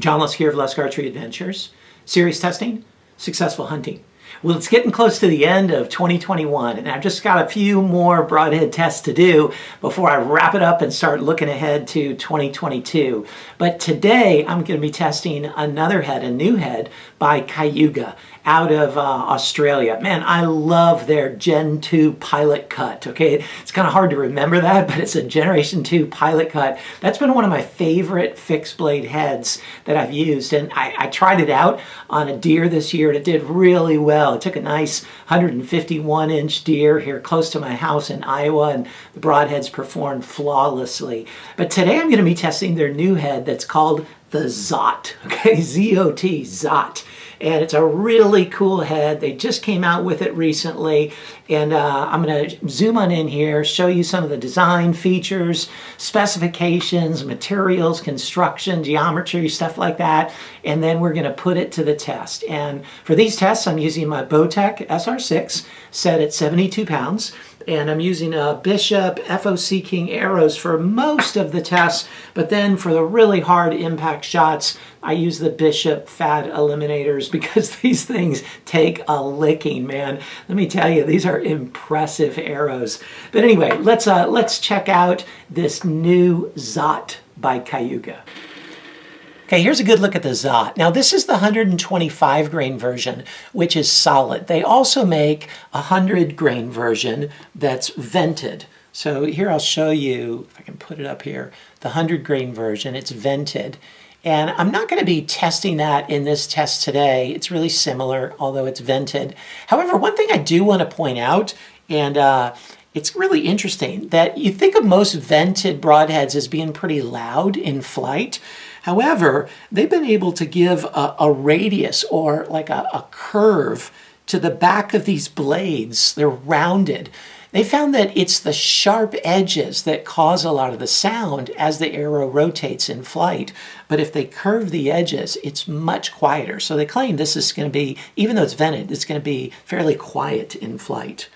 John Lusk here of Lusk Archery Adventures. Series testing, successful hunting. Well, it's getting close to the end of 2021, and I've just got a few more broadhead tests to do before I wrap it up and start looking ahead to 2022. But today, I'm going to be testing another head, a new head by Kayuga out of Australia. Man, I love their Gen 2 pilot cut, okay? It's kind of hard to remember that, but it's a Generation 2 pilot cut. That's been one of my favorite fixed blade heads that I've used, and I tried it out on a deer this year, and it did really well. It took a nice 151-inch deer here close to my house in Iowa, and the broadheads performed flawlessly. But today I'm going to be testing their new head that's called the ZOT, okay? Z-O-T, ZOT. And it's a really cool head. They just came out with it recently. And I'm going to zoom on in here, show you some of the design features, specifications, materials, construction, geometry, stuff like that. And then we're going to put it to the test. And for these tests, I'm using my Bowtech SR6 set at 72 pounds. And I'm using a Bishop FOC King Arrows for most of the tests, but then for the really hard impact shots, I use the Bishop FAD Eliminators because these things take a licking, man. Let me tell you, these are impressive arrows. But anyway, let's check out this new ZOT by Kayuga. Okay, here's a good look at the ZOT. Now this is the 125 grain version, which is solid. They also make a 100 grain version that's vented. So here I'll show you, if I can put it up here, the 100 grain version, it's vented. And I'm not going to be testing that in this test today. It's really similar, although it's vented. However, one thing I do want to point out, and it's really interesting, that you think of most vented broadheads as being pretty loud in flight. However, they've been able to give a radius or like a curve to the back of these blades. They're rounded. They found that it's the sharp edges that cause a lot of the sound as the arrow rotates in flight. But if they curve the edges, it's much quieter. So they claim this is going to be, even though it's vented, it's going to be fairly quiet in flight.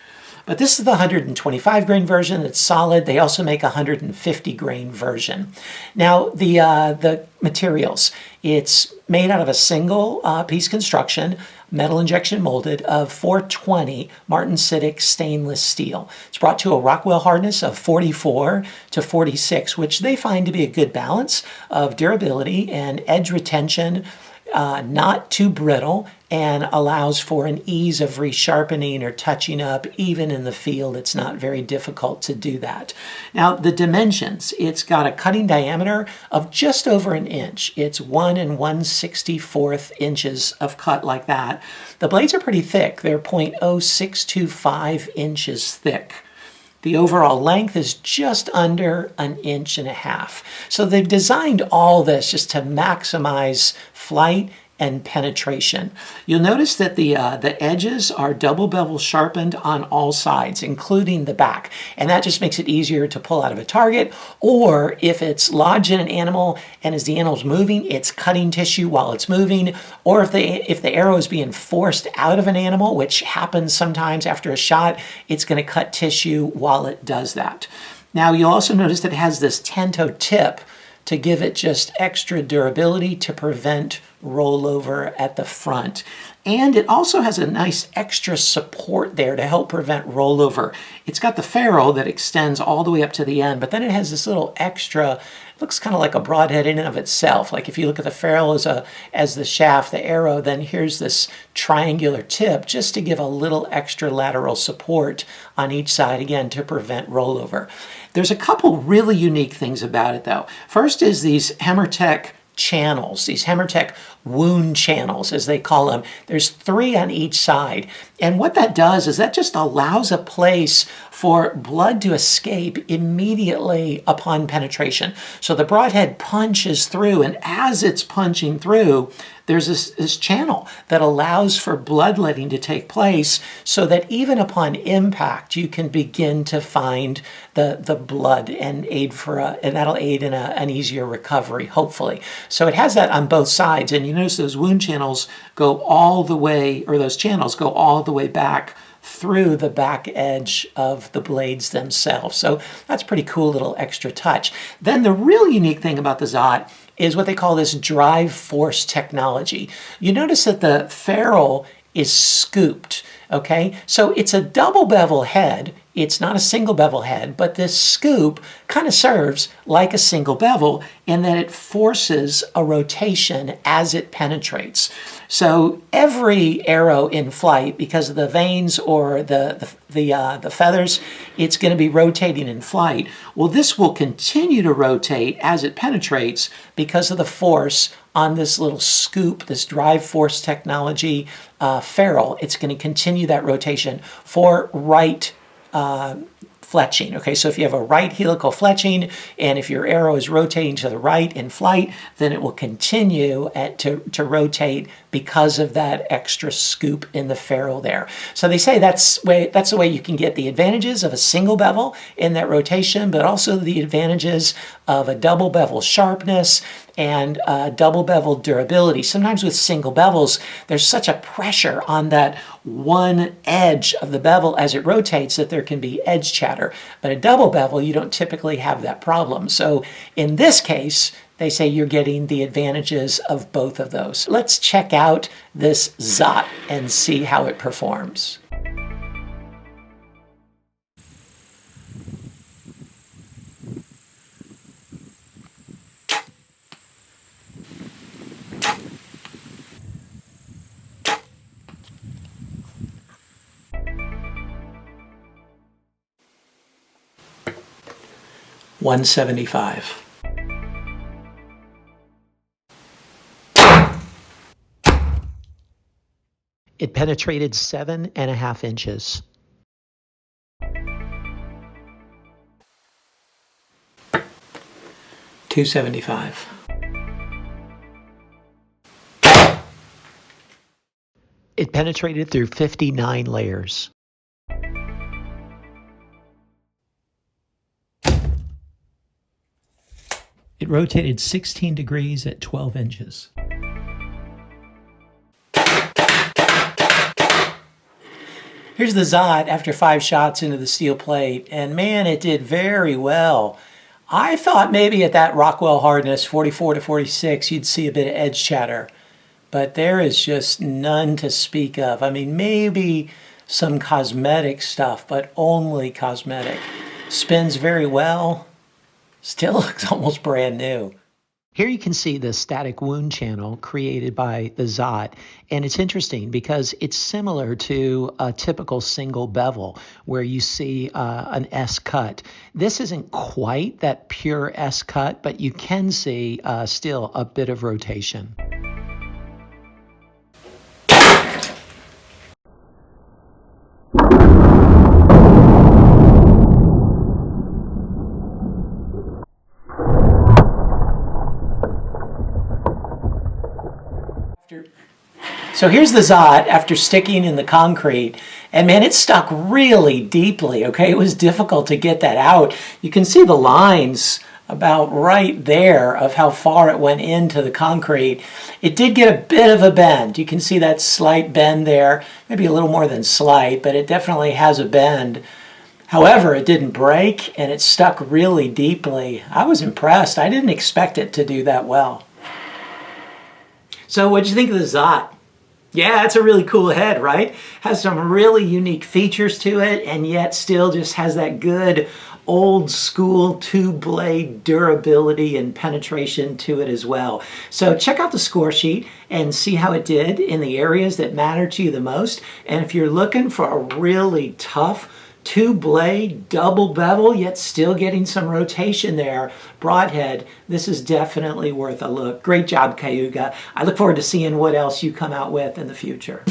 But this is the 125 grain version. It's solid. They also make a 150 grain version. Now, the materials, it's made out of a single piece construction, metal injection molded of 420 martensitic stainless steel. It's brought to a Rockwell hardness of 44 to 46, which they find to be a good balance of durability and edge retention, not too brittle, and allows for an ease of resharpening or touching up. Even in the field, it's not very difficult to do that. Now, the dimensions, it's got a cutting diameter of just over an inch. It's 1 1/64 inches of cut like that. The blades are pretty thick. They're 0.0625 inches thick. The overall length is just under 1.5 inches. So they've designed all this just to maximize flight and penetration. You'll notice that the edges are double bevel sharpened on all sides, including the back. And that just makes it easier to pull out of a target, or if it's lodged in an animal and as the animal's moving, it's cutting tissue while it's moving, or if the arrow is being forced out of an animal, which happens sometimes after a shot, it's gonna cut tissue while it does that. Now you'll also notice that it has this tento tip to give it just extra durability to prevent rollover at the front. And it also has a nice extra support there to help prevent rollover. It's got the ferrule that extends all the way up to the end, but then it has this little extra, it looks kind of like a broadhead in and of itself. Like if you look at the ferrule as the shaft, the arrow, then here's this triangular tip just to give a little extra lateral support on each side, again, to prevent rollover. There's a couple really unique things about it though. First is these Hammertech channels, these Hammertech wound channels, as they call them. There's 3 on each side. And what that does is that just allows a place for blood to escape immediately upon penetration. So the broadhead punches through, and as it's punching through, there's this channel that allows for bloodletting to take place so that even upon impact, you can begin to find the blood and and that'll aid in an easier recovery, hopefully. So it has that on both sides, and you notice those wound channels go all the way, or those channels go all the way back through the back edge of the blades themselves. So that's a pretty cool little extra touch. Then the real unique thing about the ZOT is what they call this drive force technology. You notice that the ferrule is scooped, okay? So it's a double bevel head. It's not a single bevel head, but this scoop kind of serves like a single bevel in that it forces a rotation as it penetrates. So every arrow in flight, because of the vanes or the feathers, it's going to be rotating in flight. Well, this will continue to rotate as it penetrates because of the force on this little scoop, this drive force technology ferrule. It's going to continue that rotation for right fletching. Okay, so if you have a right helical fletching and if your arrow is rotating to the right in flight, then it will continue to rotate because of that extra scoop in the ferrule there. So they say that's the way you can get the advantages of a single bevel in that rotation, but also the advantages of a double bevel sharpness and double bevel durability. Sometimes with single bevels, there's such a pressure on that one edge of the bevel as it rotates that there can be edge chatter. But a double bevel, you don't typically have that problem. So in this case, they say you're getting the advantages of both of those. Let's check out this ZOT and see how it performs. $175. It penetrated 7.5 inches. $275. It penetrated through 59 layers. It rotated 16 degrees at 12 inches. Here's the ZOT after 5 shots into the steel plate, and man, it did very well. I thought maybe at that Rockwell hardness, 44 to 46, you'd see a bit of edge chatter, but there is just none to speak of. I mean, maybe some cosmetic stuff, but only cosmetic. Spins very well. Still looks almost brand new. Here you can see the static wound channel created by the ZOT, and it's interesting because it's similar to a typical single bevel where you see an S cut. This isn't quite that pure S cut, but you can see still a bit of rotation. So here's the ZOT after sticking in the concrete, and man, it stuck really deeply, okay? It was difficult to get that out. You can see the lines about right there of how far it went into the concrete. It did get a bit of a bend. You can see that slight bend there, maybe a little more than slight, but it definitely has a bend. However, it didn't break and it stuck really deeply. I was impressed. I didn't expect it to do that well. So what'd you think of the ZOT? Yeah, it's a really cool head, right? Has some really unique features to it, and yet still just has that good old school two-blade durability and penetration to it as well. So check out the score sheet and see how it did in the areas that matter to you the most. And if you're looking for a really tough two-blade, double bevel, yet still getting some rotation there, broadhead, this is definitely worth a look. Great job, Kayuga. I look forward to seeing what else you come out with in the future.